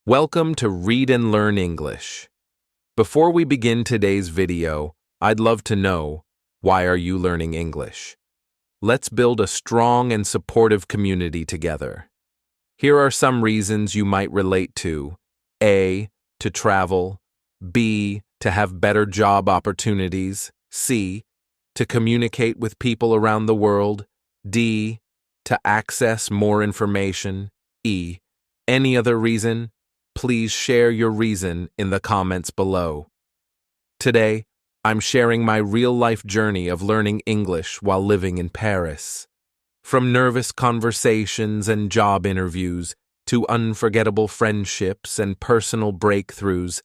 Welcome to Read and Learn English. Before we begin today's video, I'd love to know, why are you learning English? Let's build a strong and supportive community together. Here are some reasons you might relate to. A. To travel. B. To have better job opportunities. C. To communicate with people around the world. D. To access more information. E. Any other reason? Please share your reason in the comments below. Today, I'm sharing my real-life journey of learning English while living in Paris. From nervous conversations and job interviews to unforgettable friendships and personal breakthroughs,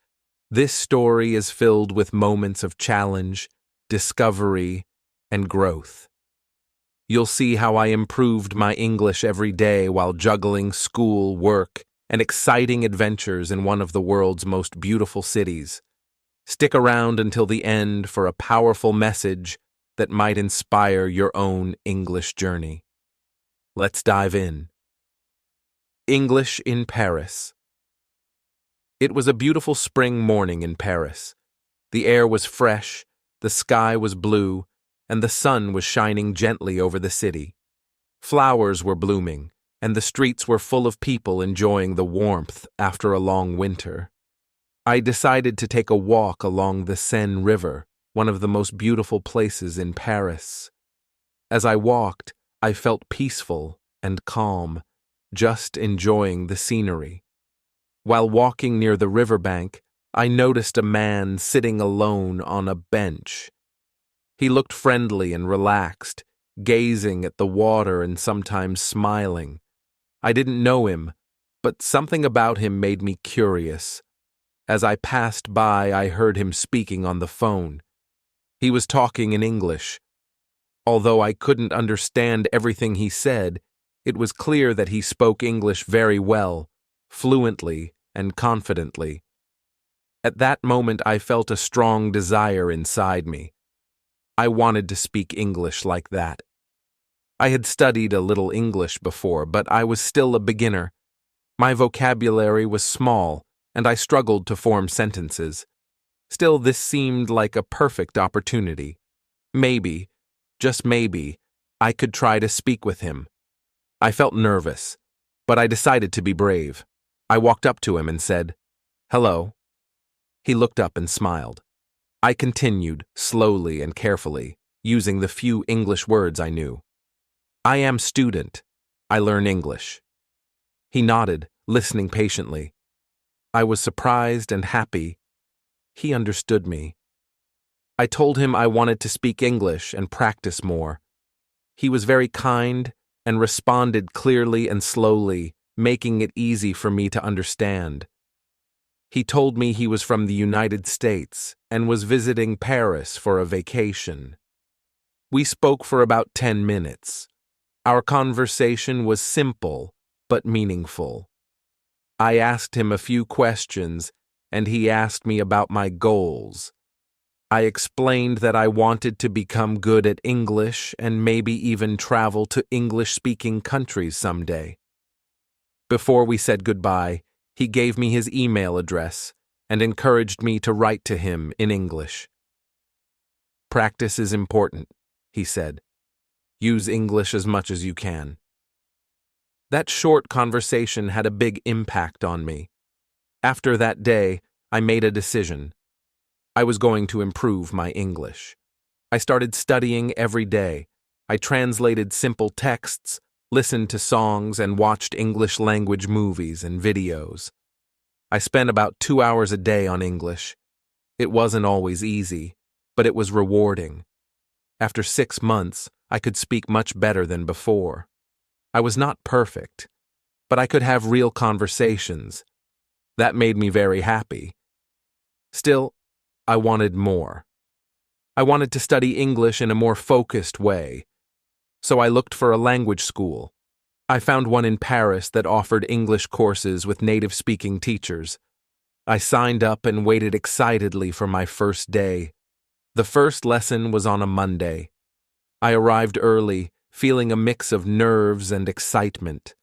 this story is filled with moments of challenge, discovery, and growth. You'll see how I improved my English every day while juggling school, work, and exciting adventures in one of the world's most beautiful cities. Stick around until the end for a powerful message that might inspire your own English journey. Let's dive in. English in Paris. It was a beautiful spring morning in Paris. The air was fresh, the sky was blue, and the sun was shining gently over the city. Flowers were blooming, and the streets were full of people enjoying the warmth after a long winter. I decided to take a walk along the Seine River, one of the most beautiful places in Paris. As I walked, I felt peaceful and calm, just enjoying the scenery. While walking near the riverbank, I noticed a man sitting alone on a bench. He looked friendly and relaxed, gazing at the water and sometimes smiling. I didn't know him, but something about him made me curious. As I passed by, I heard him speaking on the phone. He was talking in English. Although I couldn't understand everything he said, it was clear that he spoke English very well, fluently and confidently. At that moment, I felt a strong desire inside me. I wanted to speak English like that. I had studied a little English before, but I was still a beginner. My vocabulary was small, and I struggled to form sentences. Still, this seemed like a perfect opportunity. Maybe, just maybe, I could try to speak with him. I felt nervous, but I decided to be brave. I walked up to him and said, "Hello." He looked up and smiled. I continued, slowly and carefully, using the few English words I knew. "I am student. I learn English." He nodded, listening patiently. I was surprised and happy. He understood me. I told him I wanted to speak English and practice more. He was very kind and responded clearly and slowly, making it easy for me to understand. He told me he was from the United States and was visiting Paris for a vacation. We spoke for about 10 minutes. Our conversation was simple but meaningful. I asked him a few questions, and he asked me about my goals. I explained that I wanted to become good at English and maybe even travel to English-speaking countries someday. Before we said goodbye, he gave me his email address and encouraged me to write to him in English. "Practice is important," he said. "Use English as much as you can." That short conversation had a big impact on me. After that day, I made a decision. I was going to improve my English. I started studying every day. I translated simple texts, listened to songs, and watched English language movies and videos. I spent about 2 hours a day on English. It wasn't always easy, but it was rewarding. After 6 months, I could speak much better than before. I was not perfect, but I could have real conversations. That made me very happy. Still, I wanted more. I wanted to study English in a more focused way, so I looked for a language school. I found one in Paris that offered English courses with native-speaking teachers. I signed up and waited excitedly for my first day. The first lesson was on a Monday. I arrived early, feeling a mix of nerves and excitement.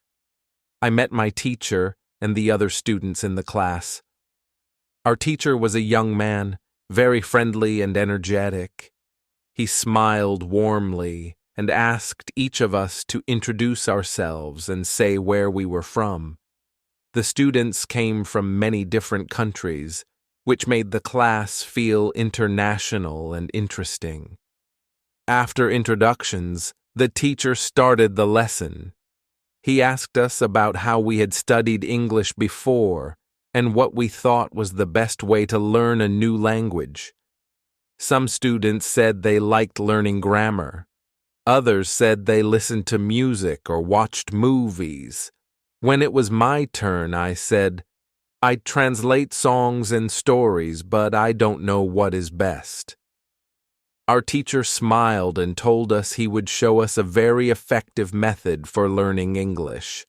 I met my teacher, and the other students in the class. Our teacher was a young man, very friendly and energetic. He smiled warmly and asked each of us to introduce ourselves and say where we were from. The students came from many different countries, which made the class feel international and interesting. After introductions, the teacher started the lesson. He asked us about how we had studied English before and what we thought was the best way to learn a new language. Some students said they liked learning grammar. Others said they listened to music or watched movies. When it was my turn, I said, "I translate songs and stories, but I don't know what is best." Our teacher smiled and told us he would show us a very effective method for learning English.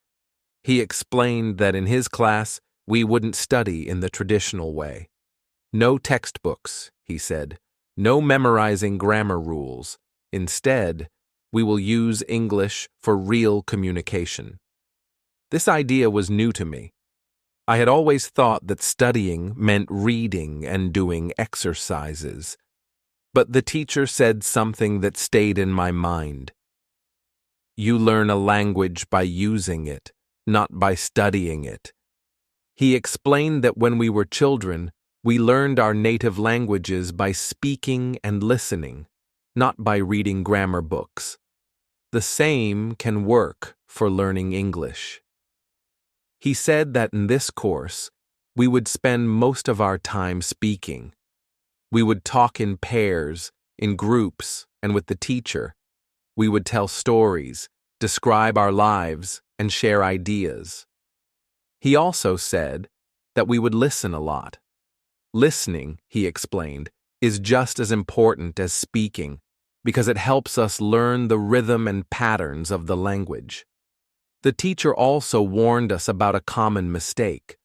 He explained that in his class, we wouldn't study in the traditional way. No textbooks, he said, no memorizing grammar rules. Instead, we will use English for real communication. This idea was new to me. I had always thought that studying meant reading and doing exercises. But the teacher said something that stayed in my mind. You learn a language by using it, not by studying it. He explained that when we were children, we learned our native languages by speaking and listening, not by reading grammar books. The same can work for learning English. He said that in this course, we would spend most of our time speaking. We would talk in pairs, in groups, and with the teacher. We would tell stories, describe our lives, and share ideas. He also said that we would listen a lot. Listening, he explained, is just as important as speaking because it helps us learn the rhythm and patterns of the language. The teacher also warned us about a common mistake.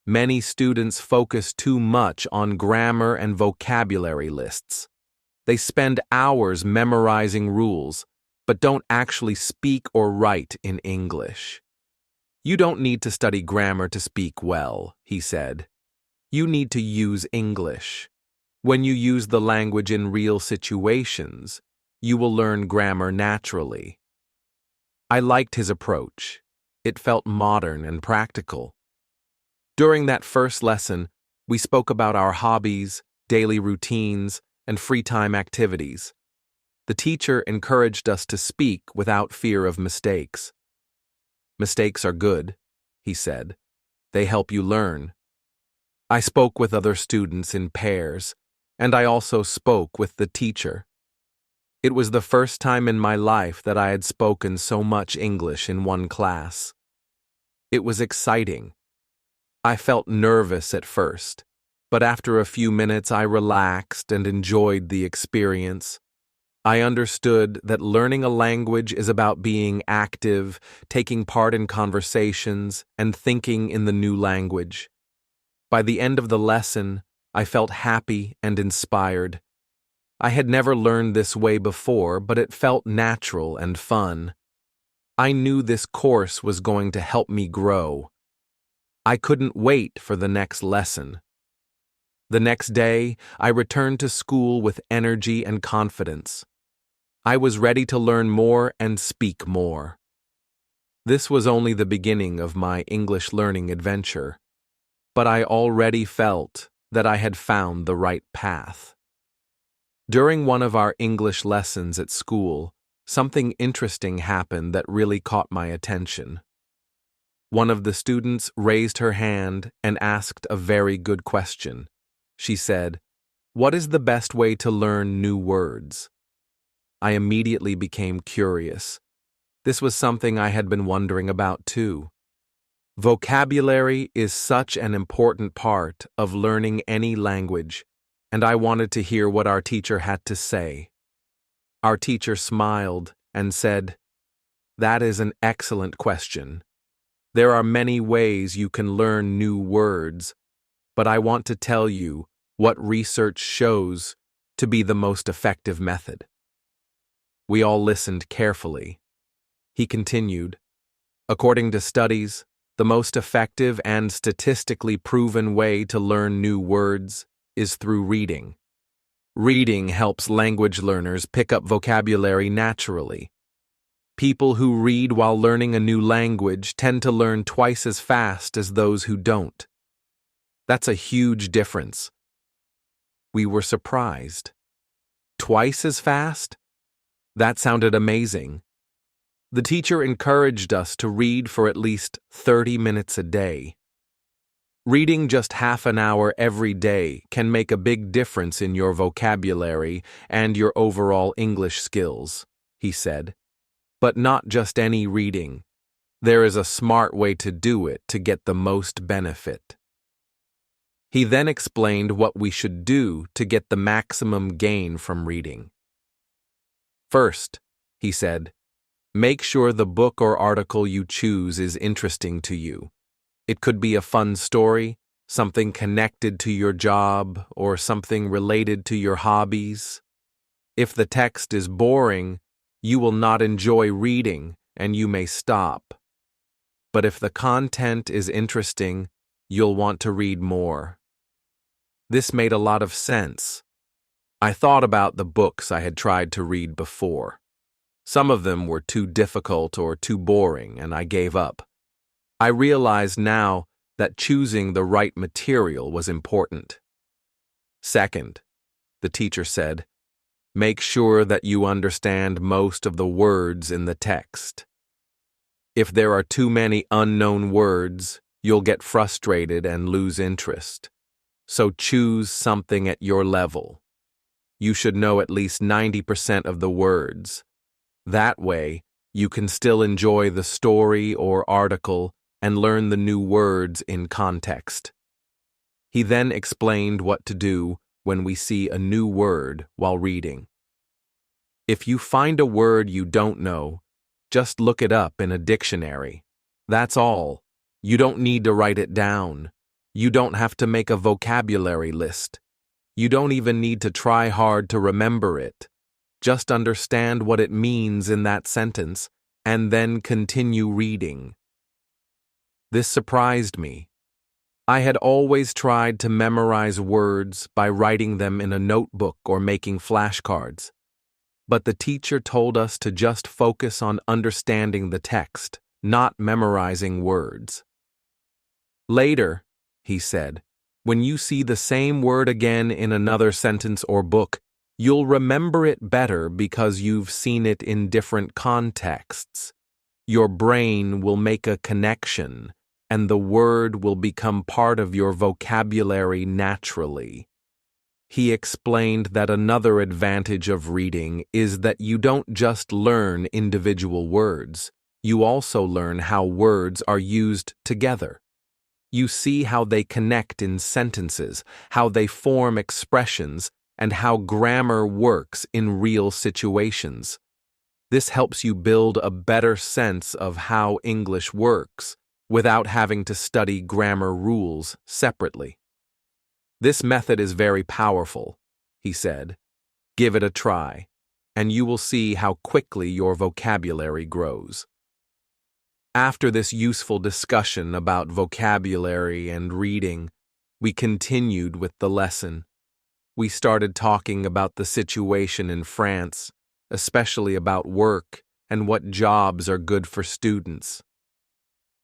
Many students focus too much on grammar and vocabulary lists. They spend hours memorizing rules, but don't actually speak or write in English. You don't need to study grammar to speak well, he said. You need to use English. When you use the language in real situations, you will learn grammar naturally. I liked his approach. It felt modern and practical. During that first lesson, we spoke about our hobbies, daily routines, and free time activities. The teacher encouraged us to speak without fear of mistakes. Mistakes are good, he said. They help you learn. I spoke with other students in pairs, and I also spoke with the teacher. It was the first time in my life that I had spoken so much English in one class. It was exciting. I felt nervous at first, but after a few minutes I relaxed and enjoyed the experience. I understood that learning a language is about being active, taking part in conversations, and thinking in the new language. By the end of the lesson, I felt happy and inspired. I had never learned this way before, but it felt natural and fun. I knew this course was going to help me grow. I couldn't wait for the next lesson. The next day, I returned to school with energy and confidence. I was ready to learn more and speak more. This was only the beginning of my English learning adventure, but I already felt that I had found the right path. During one of our English lessons at school, something interesting happened that really caught my attention. One of the students raised her hand and asked a very good question. She said, "What is the best way to learn new words?" I immediately became curious. This was something I had been wondering about too. Vocabulary is such an important part of learning any language, and I wanted to hear what our teacher had to say. Our teacher smiled and said, "That is an excellent question. There are many ways you can learn new words, but I want to tell you what research shows to be the most effective method." We all listened carefully. He continued, "According to studies, The most effective and statistically proven way to learn new words is through reading. Reading helps language learners pick up vocabulary naturally. People who read while learning a new language tend to learn twice as fast as those who don't. That's a huge difference. We were surprised. Twice as fast? That sounded amazing. The teacher encouraged us to read for at least 30 minutes a day. Reading just half an hour every day can make a big difference in your vocabulary and your overall English skills, he said. But not just any reading. There is a smart way to do it to get the most benefit. He then explained what we should do to get the maximum gain from reading. First, he said, make sure the book or article you choose is interesting to you. It could be a fun story, something connected to your job, or something related to your hobbies. If the text is boring, you will not enjoy reading and you may stop. But if the content is interesting, you'll want to read more. This made a lot of sense. I thought about the books I had tried to read before. Some of them were too difficult or too boring, and I gave up. I realize now that choosing the right material was important. Second, the teacher said, make sure that you understand most of the words in the text. If there are too many unknown words, you'll get frustrated and lose interest. So choose something at your level. You should know at least 90% of the words. That way, you can still enjoy the story or article and learn the new words in context. He then explained what to do when we see a new word while reading. If you find a word you don't know, just look it up in a dictionary. That's all. You don't need to write it down. You don't have to make a vocabulary list. You don't even need to try hard to remember it. Just understand what it means in that sentence and then continue reading. This surprised me. I had always tried to memorize words by writing them in a notebook or making flashcards. But the teacher told us to just focus on understanding the text, not memorizing words. Later, he said, when you see the same word again in another sentence or book, you'll remember it better because you've seen it in different contexts. Your brain will make a connection, and the word will become part of your vocabulary naturally. He explained that another advantage of reading is that you don't just learn individual words, you also learn how words are used together. You see how they connect in sentences, how they form expressions, and how grammar works in real situations. This helps you build a better sense of how English works without having to study grammar rules separately. This method is very powerful, he said. Give it a try, and you will see how quickly your vocabulary grows. After this useful discussion about vocabulary and reading, we continued with the lesson. We started talking about the situation in France, especially about work and what jobs are good for students.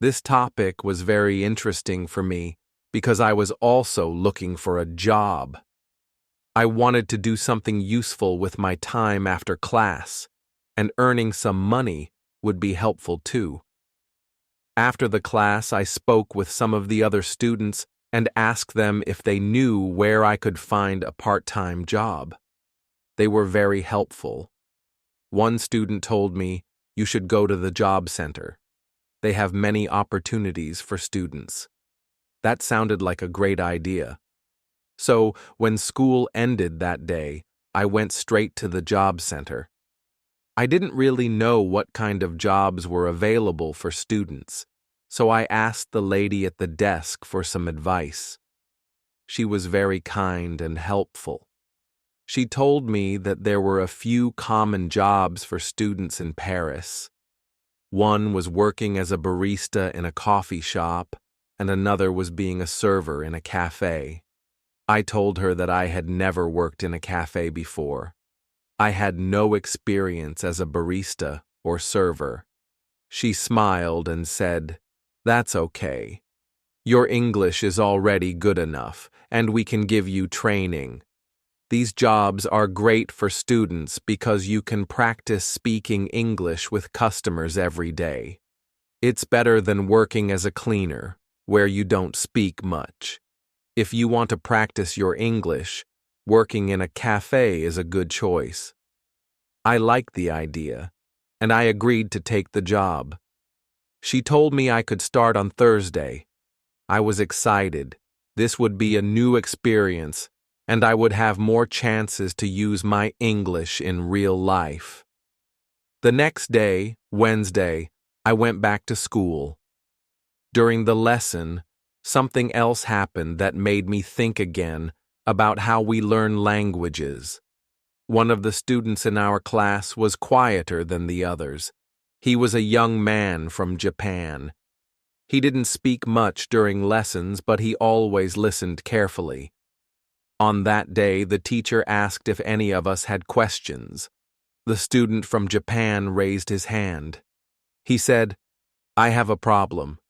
This topic was very interesting for me because I was also looking for a job. I wanted to do something useful with my time after class, and earning some money would be helpful too. After the class, I spoke with some of the other students and asked them if they knew where I could find a part-time job. They were very helpful. One student told me, "You should go to the job center. They have many opportunities for students." That sounded like a great idea. So, when school ended that day, I went straight to the job center. I didn't really know what kind of jobs were available for students, so I asked the lady at the desk for some advice. She was very kind and helpful. She told me that there were a few common jobs for students in Paris. One was working as a barista in a coffee shop, and another was being a server in a cafe. I told her that I had never worked in a cafe before. I had no experience as a barista or server. She smiled and said, "That's okay. Your English is already good enough, and we can give you training. These jobs are great for students because you can practice speaking English with customers every day. It's better than working as a cleaner, where you don't speak much. If you want to practice your English, working in a cafe is a good choice." I liked the idea, and I agreed to take the job. She told me I could start on Thursday. I was excited. This would be a new experience, and I would have more chances to use my English in real life. The next day, Wednesday, I went back to school. During the lesson, something else happened that made me think again about how we learn languages. One of the students in our class was quieter than the others. He was a young man from Japan. He didn't speak much during lessons, but he always listened carefully. On that day, the teacher asked if any of us had questions. The student from Japan raised his hand. He said, "I have a problem.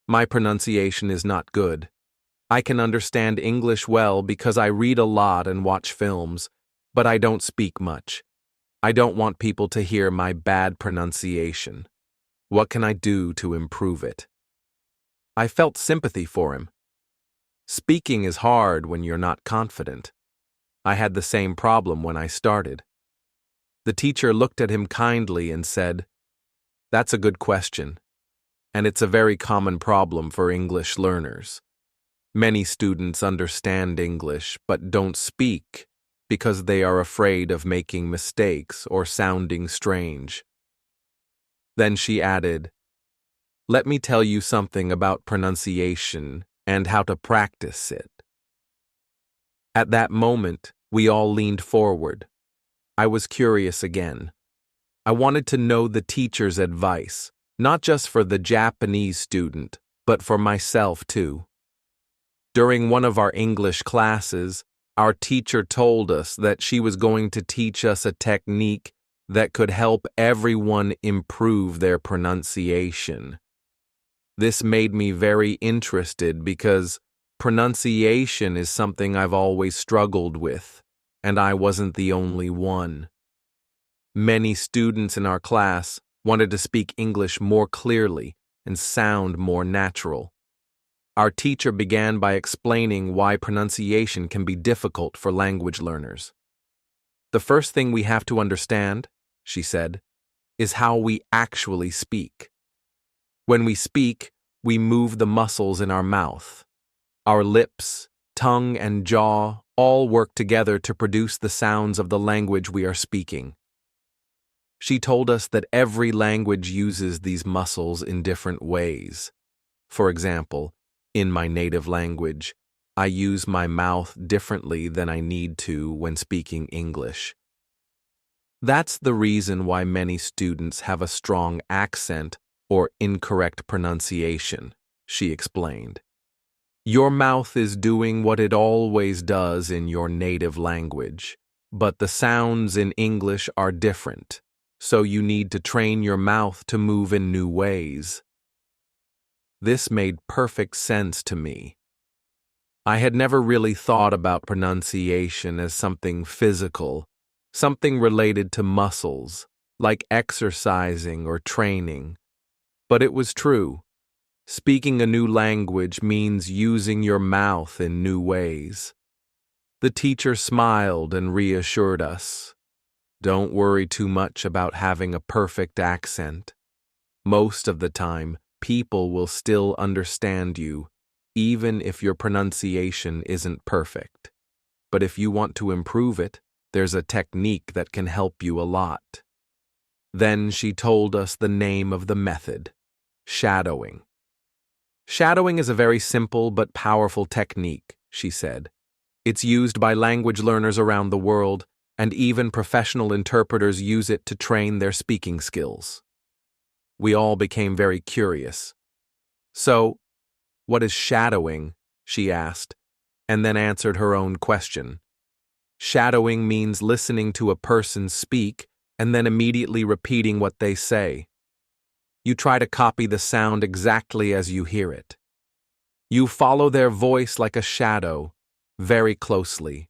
My pronunciation is not good. I can understand English well because I read a lot and watch films, but I don't speak much. I don't want people to hear my bad pronunciation. What can I do to improve it?" I felt sympathy for him. Speaking is hard when you're not confident. I had the same problem when I started. The teacher looked at him kindly and said, "That's a good question, and it's a very common problem for English learners. Many students understand English but don't speak because they are afraid of making mistakes or sounding strange." Then she added, "Let me tell you something about pronunciation and how to practice it." At that moment, we all leaned forward. I was curious again. I wanted to know the teacher's advice, not just for the Japanese student, but for myself too. During one of our English classes, our teacher told us that she was going to teach us a technique that could help everyone improve their pronunciation. This made me very interested because pronunciation is something I've always struggled with, and I wasn't the only one. Many students in our class wanted to speak English more clearly and sound more natural. Our teacher began by explaining why pronunciation can be difficult for language learners. "The first thing we have to understand," she said, "is how we actually speak. When we speak, we move the muscles in our mouth. Our lips, tongue, and jaw all work together to produce the sounds of the language we are speaking." She told us that every language uses these muscles in different ways. For example, in my native language, I use my mouth differently than I need to when speaking English. That's the reason why many students have a strong accent or incorrect pronunciation, she explained. Your mouth is doing what it always does in your native language, but the sounds in English are different, so you need to train your mouth to move in new ways. This made perfect sense to me. I had never really thought about pronunciation as something physical, something related to muscles, like exercising or training. But it was true. Speaking a new language means using your mouth in new ways. The teacher smiled and reassured us. Don't worry too much about having a perfect accent. Most of the time, people will still understand you, even if your pronunciation isn't perfect. But if you want to improve it, there's a technique that can help you a lot. Then she told us the name of the method. Shadowing. Shadowing is a very simple but powerful technique, she said. It's used by language learners around the world, and even professional interpreters use it to train their speaking skills. We all became very curious. "So, what is shadowing?" she asked, and then answered her own question. Shadowing means listening to a person speak and then immediately repeating what they say. You try to copy the sound exactly as you hear it. You follow their voice like a shadow, very closely.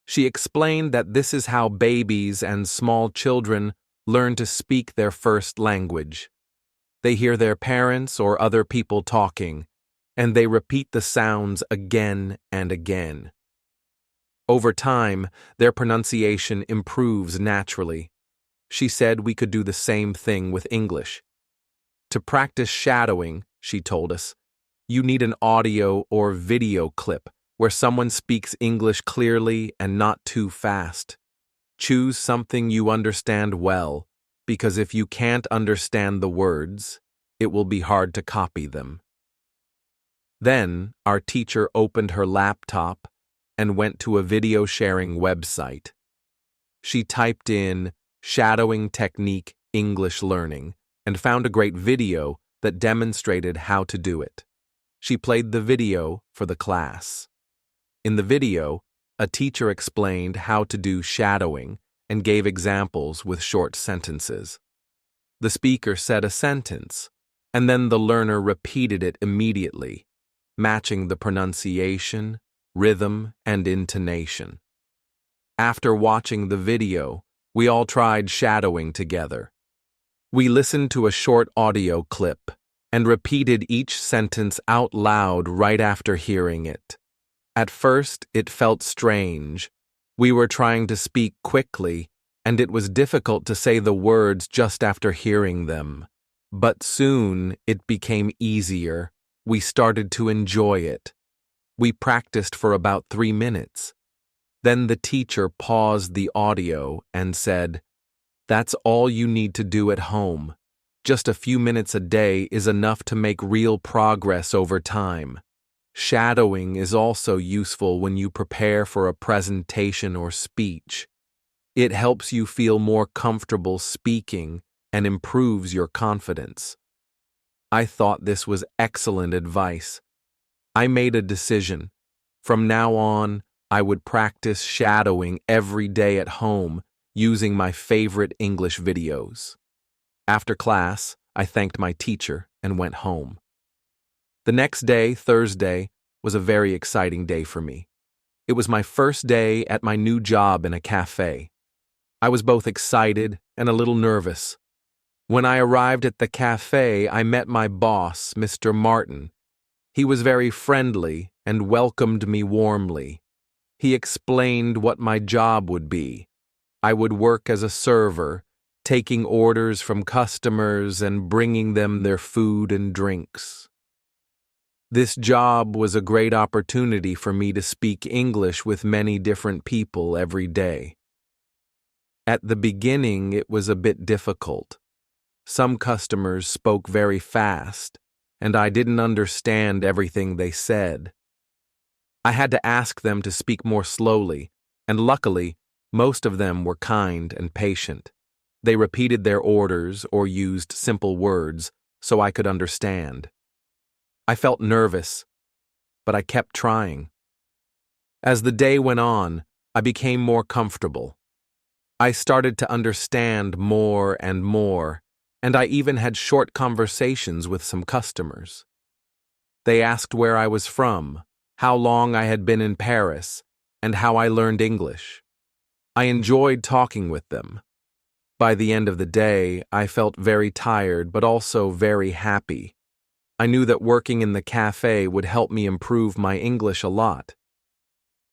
She explained that this is how babies and small children learn to speak their first language. They hear their parents or other people talking, and they repeat the sounds again and again. Over time, their pronunciation improves naturally. She said we could do the same thing with English. To practice shadowing, she told us, you need an audio or video clip where someone speaks English clearly and not too fast. Choose something you understand well, because if you can't understand the words, it will be hard to copy them. Then, our teacher opened her laptop and went to a video sharing website. She typed in "Shadowing Technique English Learning" and found a great video that demonstrated how to do it. She played the video for the class. In the video, a teacher explained how to do shadowing and gave examples with short sentences. The speaker said a sentence, and then the learner repeated it immediately, matching the pronunciation, rhythm, and intonation. After watching the video, we all tried shadowing together. We listened to a short audio clip and repeated each sentence out loud right after hearing it. At first, it felt strange. We were trying to speak quickly, and it was difficult to say the words just after hearing them. But soon, it became easier. We started to enjoy it. We practiced for about 3 minutes. Then the teacher paused the audio and said, "That's all you need to do at home. Just a few minutes a day is enough to make real progress over time. Shadowing is also useful when you prepare for a presentation or speech. It helps you feel more comfortable speaking and improves your confidence." I thought this was excellent advice. I made a decision. From now on, I would practice shadowing every day at home using my favorite English videos. After class, I thanked my teacher and went home. The next day, Thursday, was a very exciting day for me. It was my first day at my new job in a cafe. I was both excited and a little nervous. When I arrived at the cafe, I met my boss, Mr. Martin. He was very friendly and welcomed me warmly. He explained what my job would be. I would work as a server, taking orders from customers and bringing them their food and drinks. This job was a great opportunity for me to speak English with many different people every day. At the beginning, it was a bit difficult. Some customers spoke very fast, and I didn't understand everything they said. I had to ask them to speak more slowly, and luckily, most of them were kind and patient. They repeated their orders or used simple words so I could understand. I felt nervous, but I kept trying. As the day went on, I became more comfortable. I started to understand more and more, and I even had short conversations with some customers. They asked where I was from, how long I had been in Paris, and how I learned English. I enjoyed talking with them. By the end of the day, I felt very tired but also very happy. I knew that working in the cafe would help me improve my English a lot.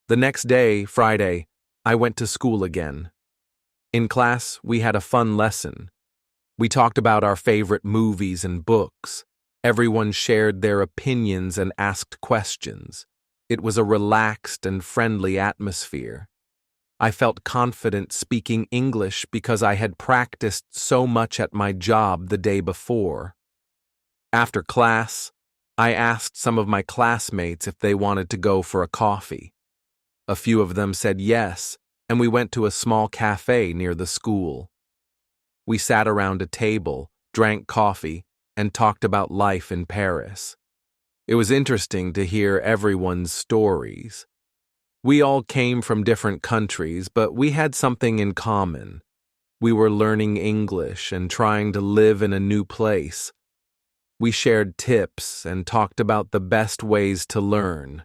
The next day, Friday, I went to school again. In class, we had a fun lesson. We talked about our favorite movies and books. Everyone shared their opinions and asked questions. It was a relaxed and friendly atmosphere. I felt confident speaking English because I had practiced so much at my job the day before. After class, I asked some of my classmates if they wanted to go for a coffee. A few of them said yes, and we went to a small cafe near the school. We sat around a table, drank coffee, and talked about life in Paris. It was interesting to hear everyone's stories. We all came from different countries, but we had something in common. We were learning English and trying to live in a new place. We shared tips and talked about the best ways to learn.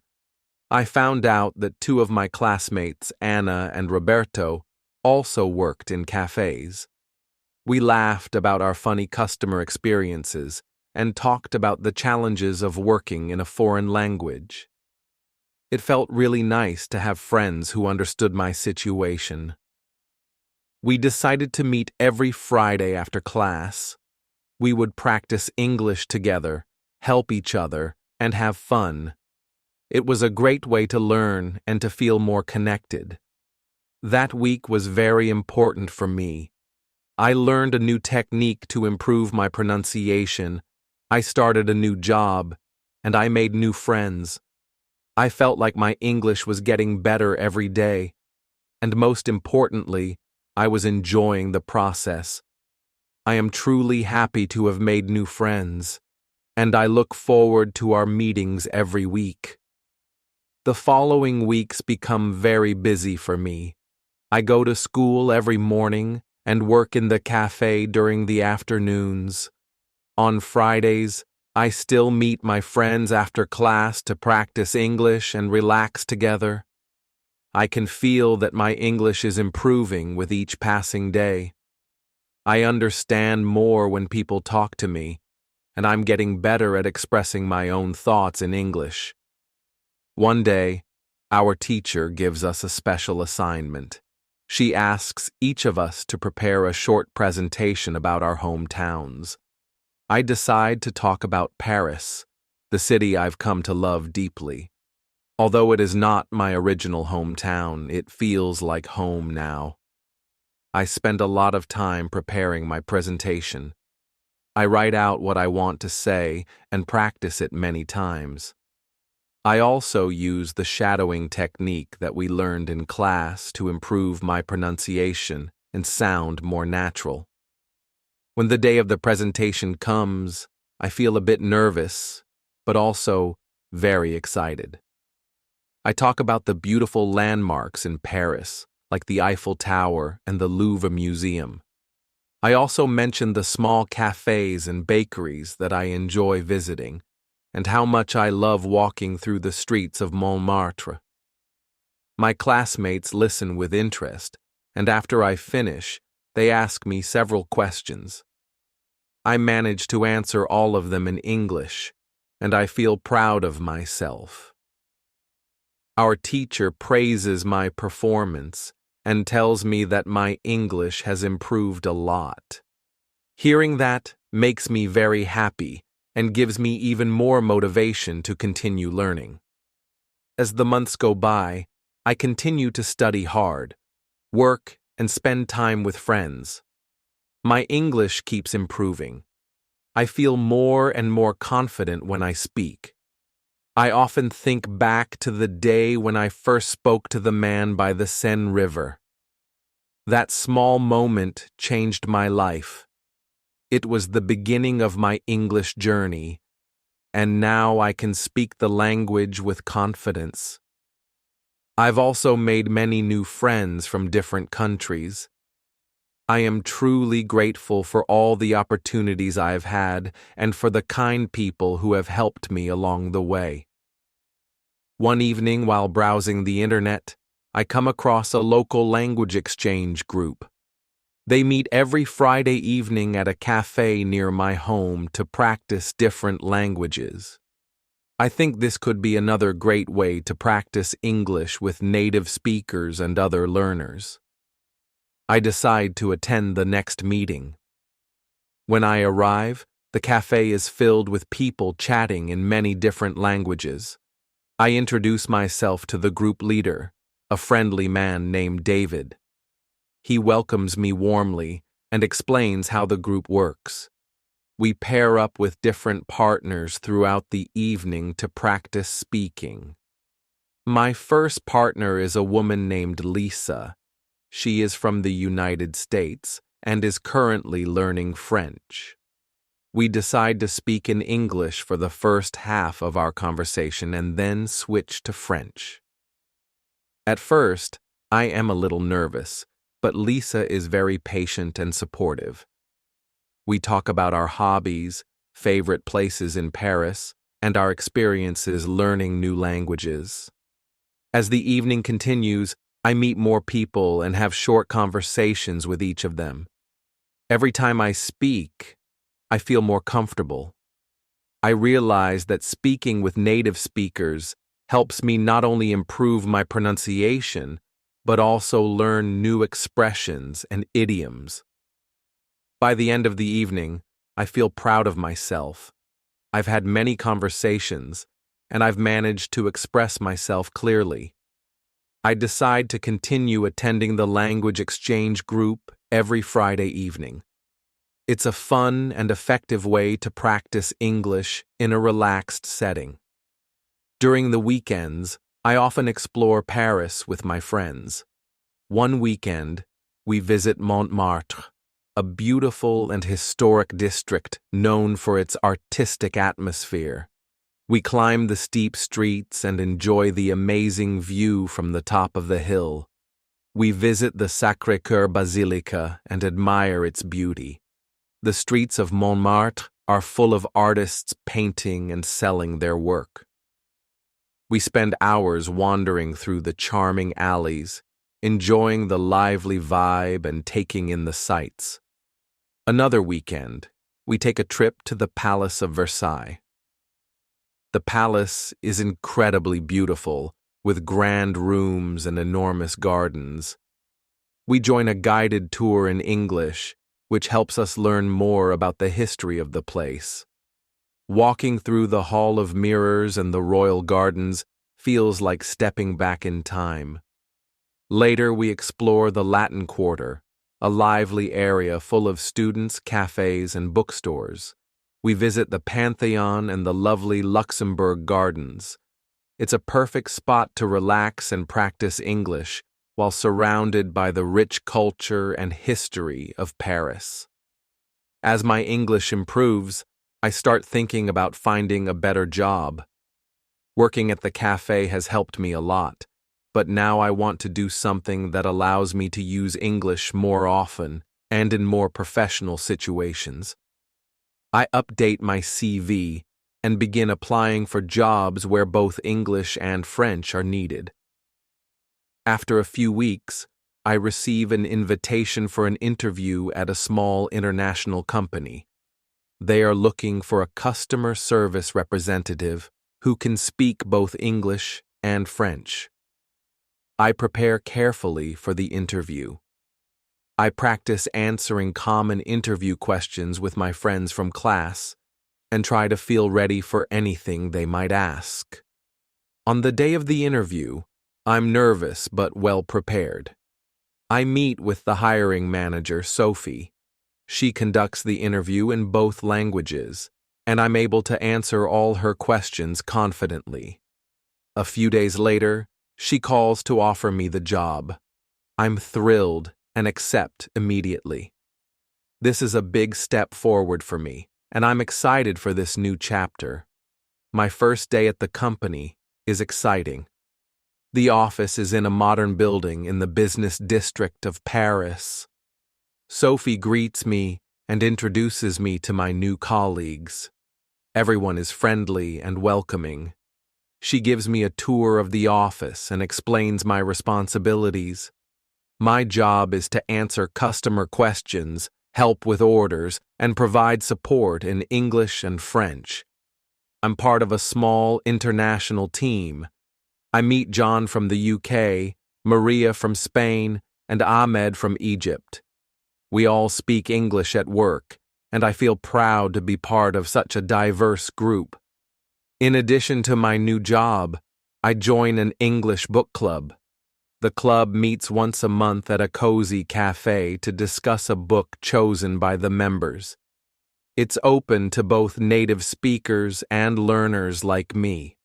I found out that two of my classmates, Anna and Roberto, also worked in cafes. We laughed about our funny customer experiences and talked about the challenges of working in a foreign language. It felt really nice to have friends who understood my situation. We decided to meet every Friday after class. We would practice English together, help each other, and have fun. It was a great way to learn and to feel more connected. That week was very important for me. I learned a new technique to improve my pronunciation. I started a new job, and I made new friends. I felt like my English was getting better every day, and most importantly, I was enjoying the process. I am truly happy to have made new friends, and I look forward to our meetings every week. The following weeks become very busy for me. I go to school every morning and work in the cafe during the afternoons. On Fridays, I still meet my friends after class to practice English and relax together. I can feel that my English is improving with each passing day. I understand more when people talk to me, and I'm getting better at expressing my own thoughts in English. One day, our teacher gives us a special assignment. She asks each of us to prepare a short presentation about our hometowns. I decide to talk about Paris, the city I've come to love deeply. Although it is not my original hometown, it feels like home now. I spend a lot of time preparing my presentation. I write out what I want to say and practice it many times. I also use the shadowing technique that we learned in class to improve my pronunciation and sound more natural. When the day of the presentation comes, I feel a bit nervous, but also very excited. I talk about the beautiful landmarks in Paris, like the Eiffel Tower and the Louvre Museum. I also mention the small cafes and bakeries that I enjoy visiting, and how much I love walking through the streets of Montmartre. My classmates listen with interest, and after I finish, they ask me several questions. I manage to answer all of them in English, and I feel proud of myself. Our teacher praises my performance and tells me that my English has improved a lot. Hearing that makes me very happy and gives me even more motivation to continue learning. As the months go by, I continue to study hard, work, and spend time with friends. My English keeps improving. I feel more and more confident when I speak. I often think back to the day when I first spoke to the man by the Seine River. That small moment changed my life. It was the beginning of my English journey, and now I can speak the language with confidence. I've also made many new friends from different countries. I am truly grateful for all the opportunities I've had and for the kind people who have helped me along the way. One evening while browsing the internet, I come across a local language exchange group. They meet every Friday evening at a cafe near my home to practice different languages. I think this could be another great way to practice English with native speakers and other learners. I decide to attend the next meeting. When I arrive, the cafe is filled with people chatting in many different languages. I introduce myself to the group leader, a friendly man named David. He welcomes me warmly and explains how the group works. We pair up with different partners throughout the evening to practice speaking. My first partner is a woman named Lisa. She is from the United States and is currently learning French. We decide to speak in English for the first half of our conversation and then switch to French. At first, I am a little nervous, but Lisa is very patient and supportive. We talk about our hobbies, favorite places in Paris, and our experiences learning new languages. As the evening continues, I meet more people and have short conversations with each of them. Every time I speak, I feel more comfortable. I realize that speaking with native speakers helps me not only improve my pronunciation, but also learn new expressions and idioms. By the end of the evening, I feel proud of myself. I've had many conversations, and I've managed to express myself clearly. I decide to continue attending the language exchange group every Friday evening. It's a fun and effective way to practice English in a relaxed setting. During the weekends, I often explore Paris with my friends. One weekend, we visit Montmartre, a beautiful and historic district known for its artistic atmosphere. We climb the steep streets and enjoy the amazing view from the top of the hill. We visit the Sacré-Cœur Basilica and admire its beauty. The streets of Montmartre are full of artists painting and selling their work. We spend hours wandering through the charming alleys, enjoying the lively vibe and taking in the sights. Another weekend, we take a trip to the Palace of Versailles. The palace is incredibly beautiful, with grand rooms and enormous gardens. We join a guided tour in English, which helps us learn more about the history of the place. Walking through the Hall of Mirrors and the Royal Gardens feels like stepping back in time. Later, we explore the Latin Quarter, a lively area full of students, cafes, and bookstores. We visit the Pantheon and the lovely Luxembourg Gardens. It's a perfect spot to relax and practice English while surrounded by the rich culture and history of Paris. As my English improves, I start thinking about finding a better job. Working at the cafe has helped me a lot, but now I want to do something that allows me to use English more often and in more professional situations. I update my CV and begin applying for jobs where both English and French are needed. After a few weeks, I receive an invitation for an interview at a small international company. They are looking for a customer service representative who can speak both English and French. I prepare carefully for the interview. I practice answering common interview questions with my friends from class and try to feel ready for anything they might ask. On the day of the interview, I'm nervous but well prepared. I meet with the hiring manager, Sophie. She conducts the interview in both languages, and I'm able to answer all her questions confidently. A few days later, she calls to offer me the job. I'm thrilled and accept immediately. This is a big step forward for me, and I'm excited for this new chapter. My first day at the company is exciting. The office is in a modern building in the business district of Paris. Sophie greets me and introduces me to my new colleagues. Everyone is friendly and welcoming. She gives me a tour of the office and explains my responsibilities. My job is to answer customer questions, help with orders, and provide support in English and French. I'm part of a small international team. I meet John from the UK, Maria from Spain, and Ahmed from Egypt. We all speak English at work, and I feel proud to be part of such a diverse group. In addition to my new job, I join an English book club. The club meets once a month at a cozy cafe to discuss a book chosen by the members. It's open to both native speakers and learners like me.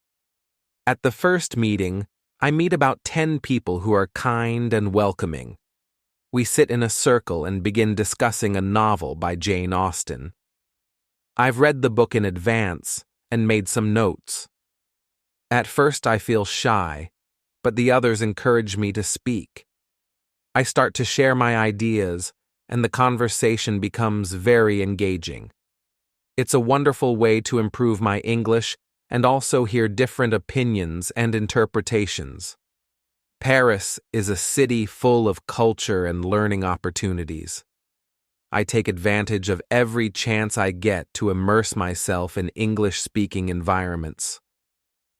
At the first meeting, I meet about 10 people who are kind and welcoming. We sit in a circle and begin discussing a novel by Jane Austen. I've read the book in advance and made some notes. At first I feel shy, but the others encourage me to speak. I start to share my ideas, and the conversation becomes very engaging. It's a wonderful way to improve my English and also hear different opinions and interpretations. Paris is a city full of culture and learning opportunities. I take advantage of every chance I get to immerse myself in English-speaking environments.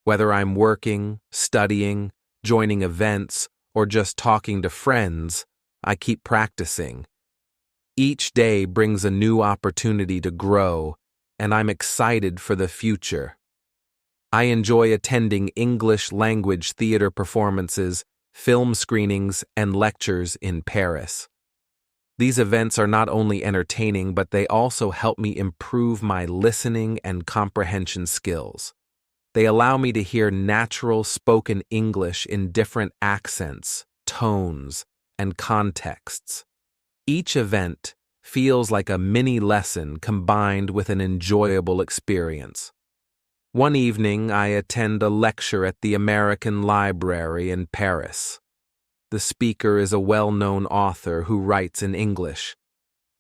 Whether I'm working, studying, joining events, or just talking to friends, I keep practicing. Each day brings a new opportunity to grow, and I'm excited for the future. I enjoy attending English language theater performances, film screenings, and lectures in Paris. These events are not only entertaining, but they also help me improve my listening and comprehension skills. They allow me to hear natural spoken English in different accents, tones, and contexts. Each event feels like a mini lesson combined with an enjoyable experience. One evening, I attend a lecture at the American Library in Paris. The speaker is a well-known author who writes in English.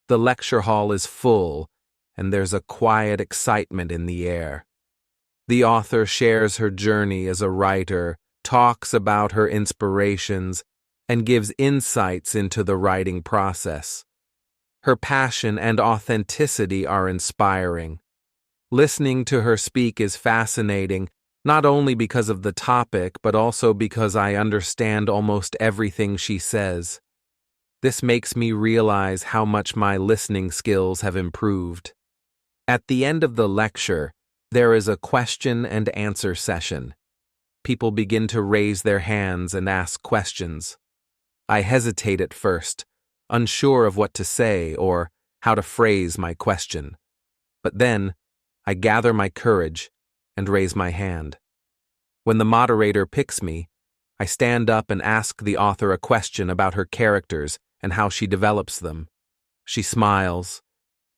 The lecture hall is full, and there's a quiet excitement in the air. The author shares her journey as a writer, talks about her inspirations, and gives insights into the writing process. Her passion and authenticity are inspiring. Listening to her speak is fascinating, not only because of the topic, but also because I understand almost everything she says. This makes me realize how much my listening skills have improved. At the end of the lecture, there is a question and answer session. People begin to raise their hands and ask questions. I hesitate at first, unsure of what to say or how to phrase my question. But then, I gather my courage and raise my hand. When the moderator picks me, I stand up and ask the author a question about her characters and how she develops them. She smiles,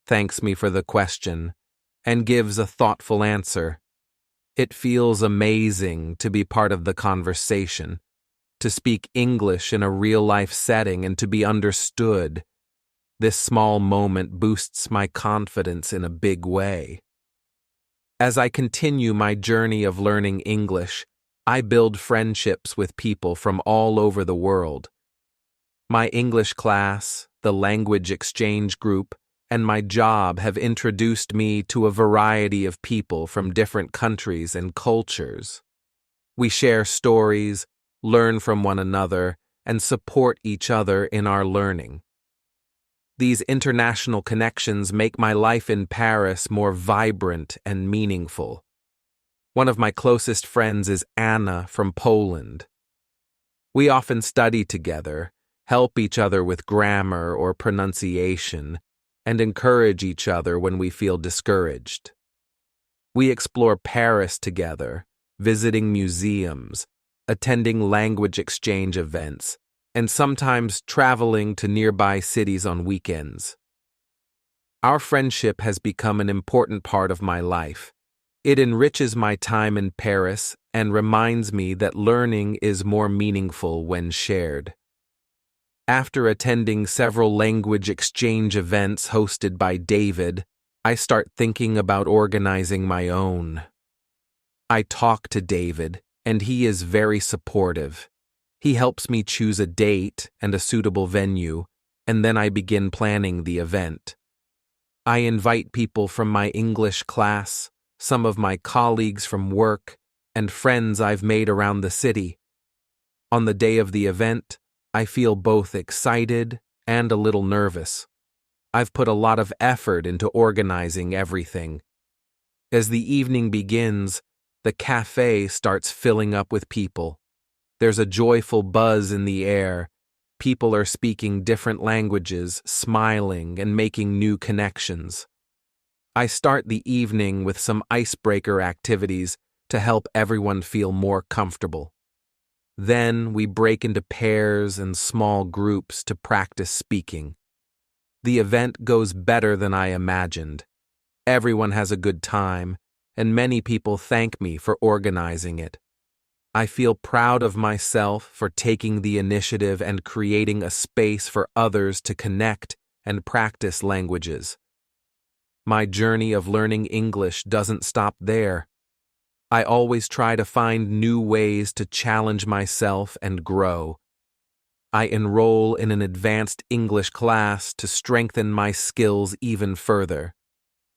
thanks me for the question, and gives a thoughtful answer. It feels amazing to be part of the conversation, to speak English in a real-life setting and to be understood. This small moment boosts my confidence in a big way. As I continue my journey of learning English, I build friendships with people from all over the world. My English class, the language exchange group, and my job have introduced me to a variety of people from different countries and cultures. We share stories, learn from one another, and support each other in our learning. These international connections make my life in Paris more vibrant and meaningful. One of my closest friends is Anna from Poland. We often study together, help each other with grammar or pronunciation, and encourage each other when we feel discouraged. We explore Paris together, visiting museums, attending language exchange events, and sometimes traveling to nearby cities on weekends. Our friendship has become an important part of my life. It enriches my time in Paris and reminds me that learning is more meaningful when shared. After attending several language exchange events hosted by David, I start thinking about organizing my own. I talk to David, and he is very supportive. He helps me choose a date and a suitable venue, and then I begin planning the event. I invite people from my English class, some of my colleagues from work, and friends I've made around the city. On the day of the event, I feel both excited and a little nervous. I've put a lot of effort into organizing everything. As the evening begins, the cafe starts filling up with people. There's a joyful buzz in the air. People are speaking different languages, smiling, and making new connections. I start the evening with some icebreaker activities to help everyone feel more comfortable. Then we break into pairs and small groups to practice speaking. The event goes better than I imagined. Everyone has a good time, and many people thank me for organizing it. I feel proud of myself for taking the initiative and creating a space for others to connect and practice languages. My journey of learning English doesn't stop there. I always try to find new ways to challenge myself and grow. I enroll in an advanced English class to strengthen my skills even further.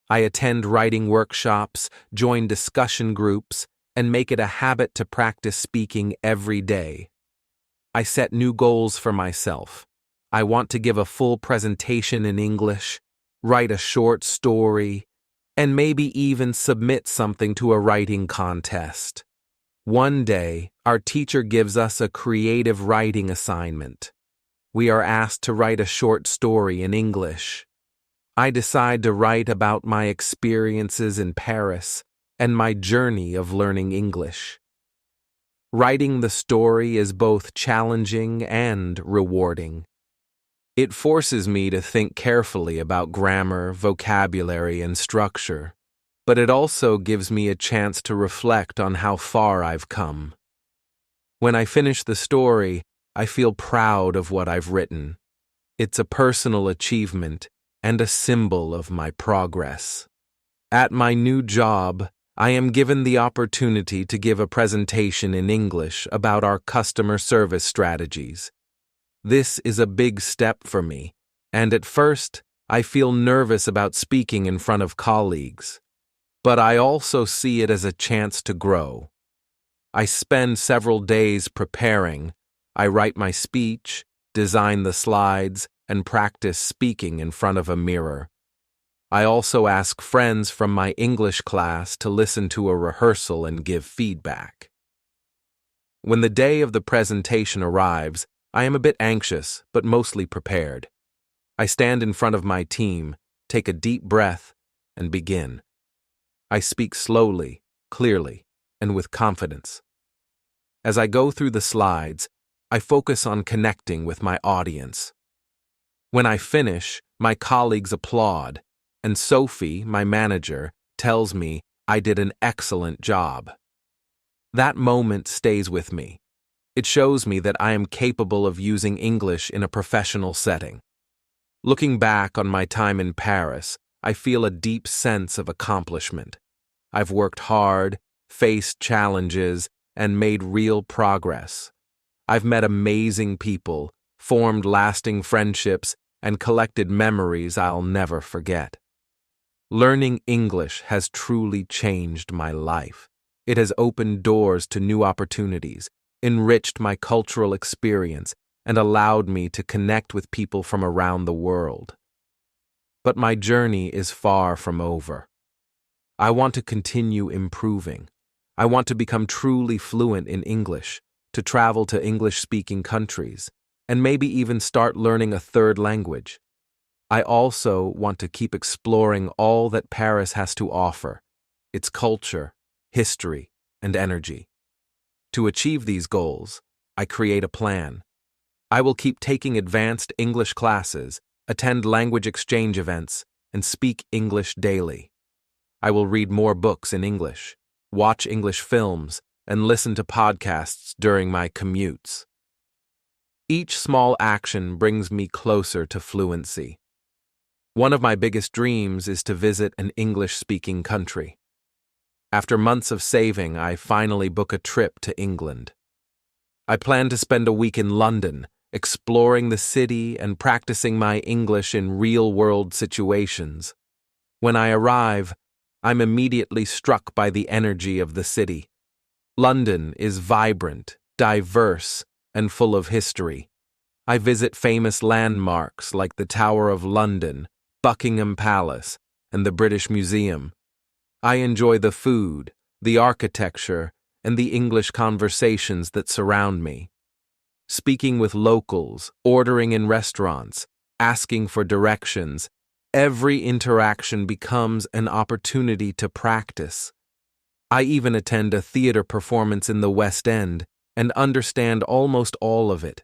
I attend writing workshops, join discussion groups, and make it a habit to practice speaking every day. I set new goals for myself. I want to give a full presentation in English, write a short story, and maybe even submit something to a writing contest. One day, our teacher gives us a creative writing assignment. We are asked to write a short story in English. I decide to write about my experiences in Paris and my journey of learning English. Writing the story is both challenging and rewarding. It forces me to think carefully about grammar, vocabulary, and structure, but it also gives me a chance to reflect on how far I've come. When I finish the story, I feel proud of what I've written. It's a personal achievement and a symbol of my progress. At my new job, I am given the opportunity to give a presentation in English about our customer service strategies. This is a big step for me, and at first, I feel nervous about speaking in front of colleagues. But I also see it as a chance to grow. I spend several days preparing. I write my speech, design the slides, and practice speaking in front of a mirror. I also ask friends from my English class to listen to a rehearsal and give feedback. When the day of the presentation arrives, I am a bit anxious, but mostly prepared. I stand in front of my team, take a deep breath, and begin. I speak slowly, clearly, and with confidence. As I go through the slides, I focus on connecting with my audience. When I finish, my colleagues applaud, and Sophie, my manager, tells me I did an excellent job. That moment stays with me. It shows me that I am capable of using English in a professional setting. Looking back on my time in Paris, I feel a deep sense of accomplishment. I've worked hard, faced challenges, and made real progress. I've met amazing people, formed lasting friendships, and collected memories I'll never forget. Learning English has truly changed my life. It has opened doors to new opportunities, enriched my cultural experience, and allowed me to connect with people from around the world. But my journey is far from over. I want to continue improving. I want to become truly fluent in English, to travel to English-speaking countries, and maybe even start learning a third language. I also want to keep exploring all that Paris has to offer, its culture, history, and energy. To achieve these goals, I create a plan. I will keep taking advanced English classes, attend language exchange events, and speak English daily. I will read more books in English, watch English films, and listen to podcasts during my commutes. Each small action brings me closer to fluency. One of my biggest dreams is to visit an English-speaking country. After months of saving, I finally book a trip to England. I plan to spend a week in London, exploring the city and practicing my English in real-world situations. When I arrive, I'm immediately struck by the energy of the city. London is vibrant, diverse, and full of history. I visit famous landmarks like the Tower of London, Buckingham Palace, and the British Museum. I enjoy the food, the architecture, and the English conversations that surround me. Speaking with locals, ordering in restaurants, asking for directions, every interaction becomes an opportunity to practice. I even attend a theater performance in the West End and understand almost all of it.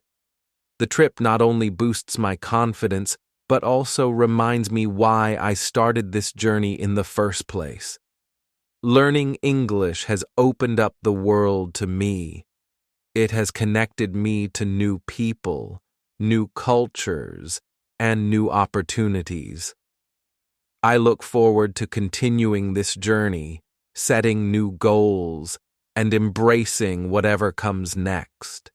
The trip not only boosts my confidence, but also reminds me why I started this journey in the first place. Learning English has opened up the world to me. It has connected me to new people, new cultures, and new opportunities. I look forward to continuing this journey, setting new goals, and embracing whatever comes next.